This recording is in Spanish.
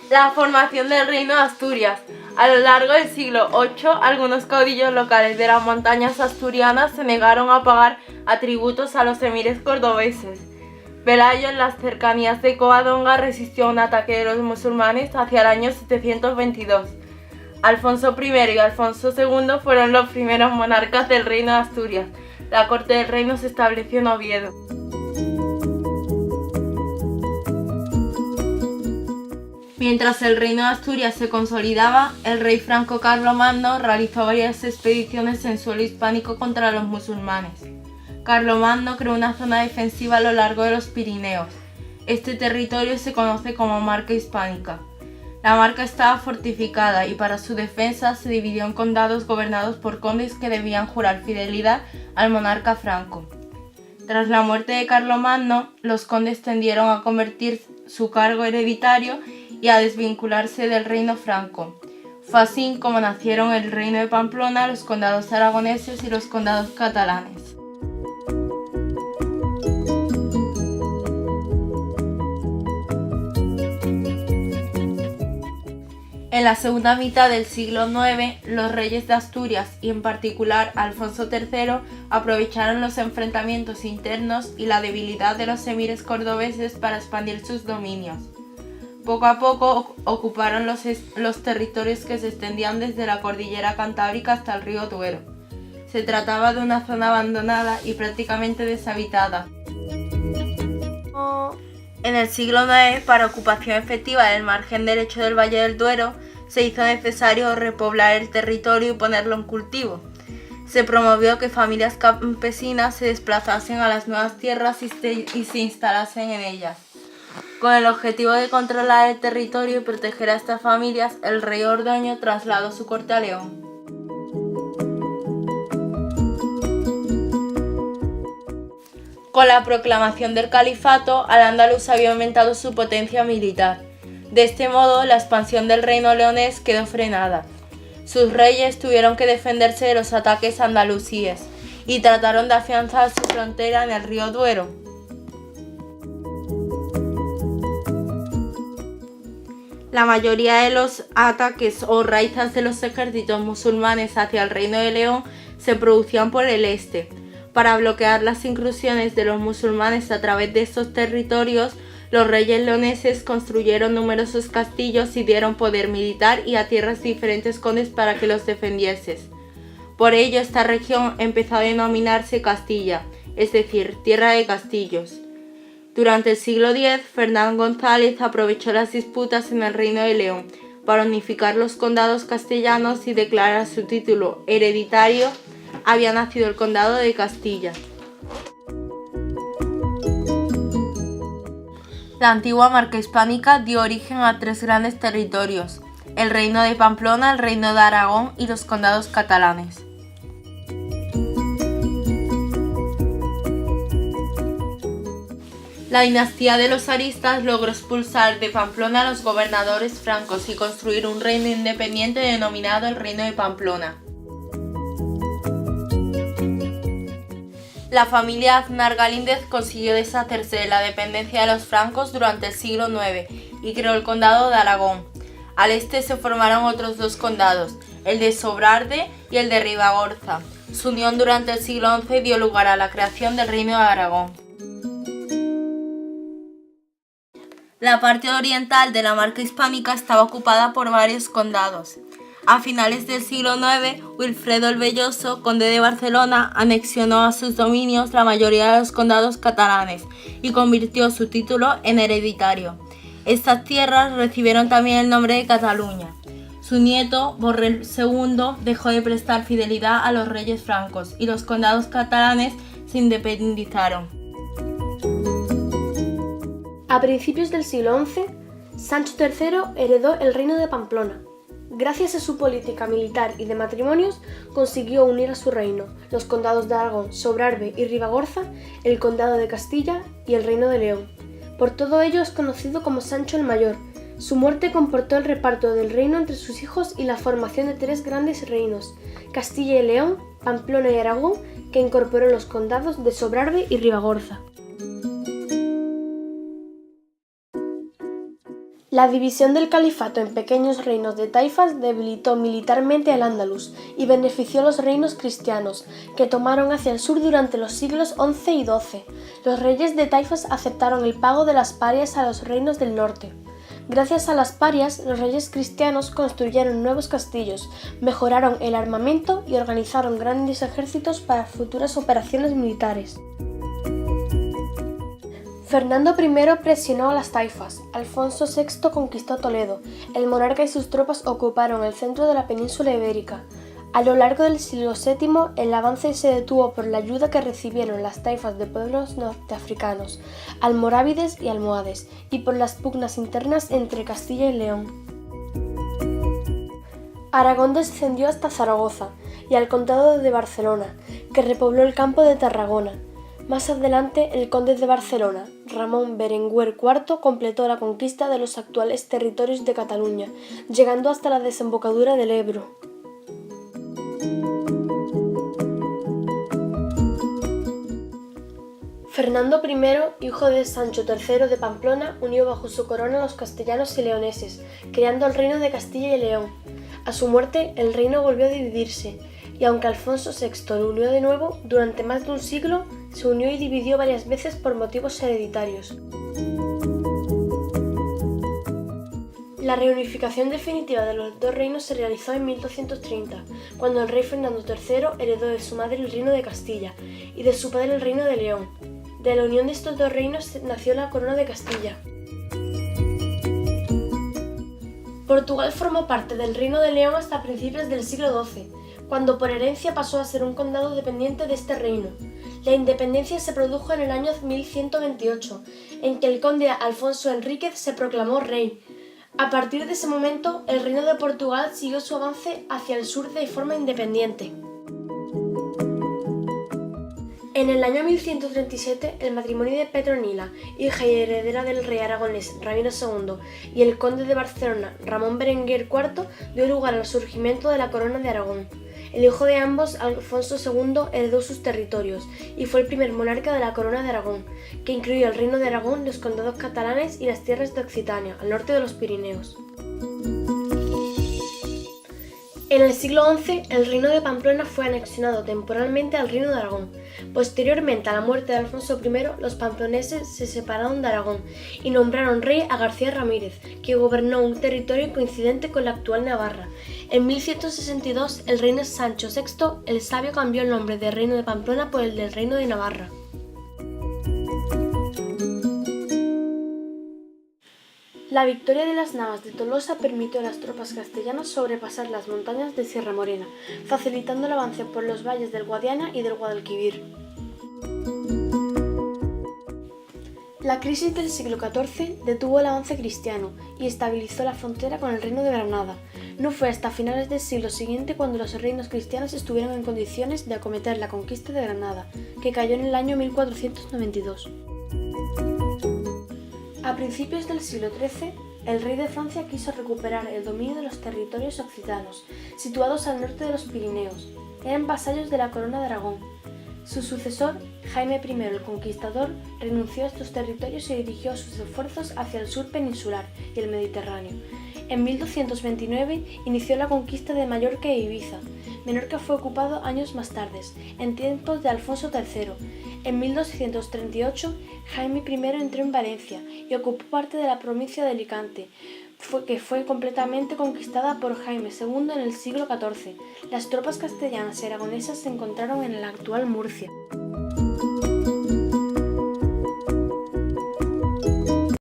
La formación del Reino de Asturias. A lo largo del siglo VIII, algunos caudillos locales de las montañas asturianas se negaron a pagar tributos a los emires cordobeses. Pelayo, en las cercanías de Covadonga, resistió un ataque de los musulmanes hacia el año 722. Alfonso I y Alfonso II fueron los primeros monarcas del Reino de Asturias. La corte del reino se estableció en Oviedo. Mientras el Reino de Asturias se consolidaba, el rey franco Carlomagno realizó varias expediciones en suelo hispánico contra los musulmanes. Carlomagno creó una zona defensiva a lo largo de los Pirineos. Este territorio se conoce como Marca Hispánica. La marca estaba fortificada y para su defensa se dividió en condados gobernados por condes que debían jurar fidelidad al monarca franco. Tras la muerte de Carlomagno, los condes tendieron a convertir su cargo hereditario y a desvincularse del reino franco. Fue así como nacieron el reino de Pamplona, los condados aragoneses y los condados catalanes. En la segunda mitad del siglo IX, los reyes de Asturias y en particular Alfonso III aprovecharon los enfrentamientos internos y la debilidad de los emires cordobeses para expandir sus dominios. Poco a poco ocuparon los territorios que se extendían desde la cordillera Cantábrica hasta el río Duero. Se trataba de una zona abandonada y prácticamente deshabitada. En el siglo IX, para ocupación efectiva del margen derecho del Valle del Duero, se hizo necesario repoblar el territorio y ponerlo en cultivo. Se promovió que familias campesinas se desplazasen a las nuevas tierras y se instalasen en ellas. Con el objetivo de controlar el territorio y proteger a estas familias, el rey Ordoño trasladó su corte a León. Con la proclamación del califato, Al-Ándalus había aumentado su potencia militar. De este modo, la expansión del reino leonés quedó frenada. Sus reyes tuvieron que defenderse de los ataques andalusíes y trataron de afianzar su frontera en el río Duero. La mayoría de los ataques o raizas de los ejércitos musulmanes hacia el Reino de León se producían por el este. Para bloquear las incursiones de los musulmanes a través de estos territorios, los reyes leoneses construyeron numerosos castillos y dieron poder militar y a tierras diferentes condes para que los defendiesen. Por ello, esta región empezó a denominarse Castilla, es decir, tierra de castillos. Durante el siglo X, Fernán González aprovechó las disputas en el Reino de León para unificar los condados castellanos y declarar su título hereditario. Había nacido el condado de Castilla. La antigua marca hispánica dio origen a tres grandes territorios: el reino de Pamplona, el reino de Aragón y los condados catalanes. La dinastía de los Aristas logró expulsar de Pamplona a los gobernadores francos y construir un reino independiente denominado el Reino de Pamplona. La familia Aznar Galíndez consiguió deshacerse de la dependencia de los francos durante el siglo IX y creó el condado de Aragón. Al este se formaron otros dos condados, el de Sobrarbe y el de Ribagorza. Su unión durante el siglo XI dio lugar a la creación del Reino de Aragón. La parte oriental de la marca hispánica estaba ocupada por varios condados. A finales del siglo IX, Wilfredo el Velloso, conde de Barcelona, anexionó a sus dominios la mayoría de los condados catalanes y convirtió su título en hereditario. Estas tierras recibieron también el nombre de Cataluña. Su nieto, Borrell II, dejó de prestar fidelidad a los reyes francos y los condados catalanes se independizaron. A principios del siglo XI, Sancho III heredó el reino de Pamplona. Gracias a su política militar y de matrimonios, consiguió unir a su reino los condados de Aragón, Sobrarbe y Ribagorza, el condado de Castilla y el reino de León. Por todo ello es conocido como Sancho el Mayor. Su muerte comportó el reparto del reino entre sus hijos y la formación de tres grandes reinos, Castilla y León, Pamplona y Aragón, que incorporó los condados de Sobrarbe y Ribagorza. La división del califato en pequeños reinos de taifas debilitó militarmente al Andalus y benefició a los reinos cristianos, que tomaron hacia el sur durante los siglos XI y XII. Los reyes de taifas aceptaron el pago de las parias a los reinos del norte. Gracias a las parias, los reyes cristianos construyeron nuevos castillos, mejoraron el armamento y organizaron grandes ejércitos para futuras operaciones militares. Fernando I presionó a las taifas. Alfonso VI conquistó Toledo. El monarca y sus tropas ocuparon el centro de la península ibérica. A lo largo del siglo VII, el avance se detuvo por la ayuda que recibieron las taifas de pueblos norteafricanos, almorávides y almohades, y por las pugnas internas entre Castilla y León. Aragón descendió hasta Zaragoza y al condado de Barcelona, que repobló el campo de Tarragona. Más adelante, el conde de Barcelona, Ramón Berenguer IV, completó la conquista de los actuales territorios de Cataluña, llegando hasta la desembocadura del Ebro. Fernando I, hijo de Sancho III de Pamplona, unió bajo su corona a los castellanos y leoneses, creando el reino de Castilla y León. A su muerte, el reino volvió a dividirse, y aunque Alfonso VI lo unió de nuevo, durante más de un siglo, se unió y dividió varias veces por motivos hereditarios. La reunificación definitiva de los dos reinos se realizó en 1230, cuando el rey Fernando III heredó de su madre el reino de Castilla y de su padre el reino de León. De la unión de estos dos reinos nació la corona de Castilla. Portugal formó parte del Reino de León hasta principios del siglo XII, cuando por herencia pasó a ser un condado dependiente de este reino. La independencia se produjo en el año 1128, en que el conde Alfonso Enríquez se proclamó rey. A partir de ese momento, el Reino de Portugal siguió su avance hacia el sur de forma independiente. En el año 1137, el matrimonio de Petronila, hija y heredera del rey aragonés Ramiro II, y el conde de Barcelona, Ramón Berenguer IV, dio lugar al surgimiento de la corona de Aragón. El hijo de ambos, Alfonso II, heredó sus territorios y fue el primer monarca de la corona de Aragón, que incluyó el reino de Aragón, los condados catalanes y las tierras de Occitania, al norte de los Pirineos. En el siglo XI, el reino de Pamplona fue anexionado temporalmente al reino de Aragón. Posteriormente a la muerte de Alfonso I, los pamploneses se separaron de Aragón y nombraron rey a García Ramírez, que gobernó un territorio coincidente con la actual Navarra. En 1162, el rey Sancho VI el Sabio cambió el nombre del reino de Pamplona por el del reino de Navarra. La victoria de las Navas de Tolosa permitió a las tropas castellanas sobrepasar las montañas de Sierra Morena, facilitando el avance por los valles del Guadiana y del Guadalquivir. La crisis del siglo XIV detuvo el avance cristiano y estabilizó la frontera con el reino de Granada. No fue hasta finales del siglo siguiente cuando los reinos cristianos estuvieron en condiciones de acometer la conquista de Granada, que cayó en el año 1492. A principios del siglo XIII, el rey de Francia quiso recuperar el dominio de los territorios occitanos, situados al norte de los Pirineos. Eran vasallos de la corona de Aragón. Su sucesor, Jaime I el Conquistador, renunció a estos territorios y dirigió sus esfuerzos hacia el sur peninsular y el Mediterráneo. En 1229 inició la conquista de Mallorca e Ibiza. Menorca fue ocupado años más tarde, en tiempos de Alfonso III. En 1238, Jaime I entró en Valencia y ocupó parte de la provincia de Alicante, que fue completamente conquistada por Jaime II en el siglo XIV. Las tropas castellanas y aragonesas se encontraron en la actual Murcia.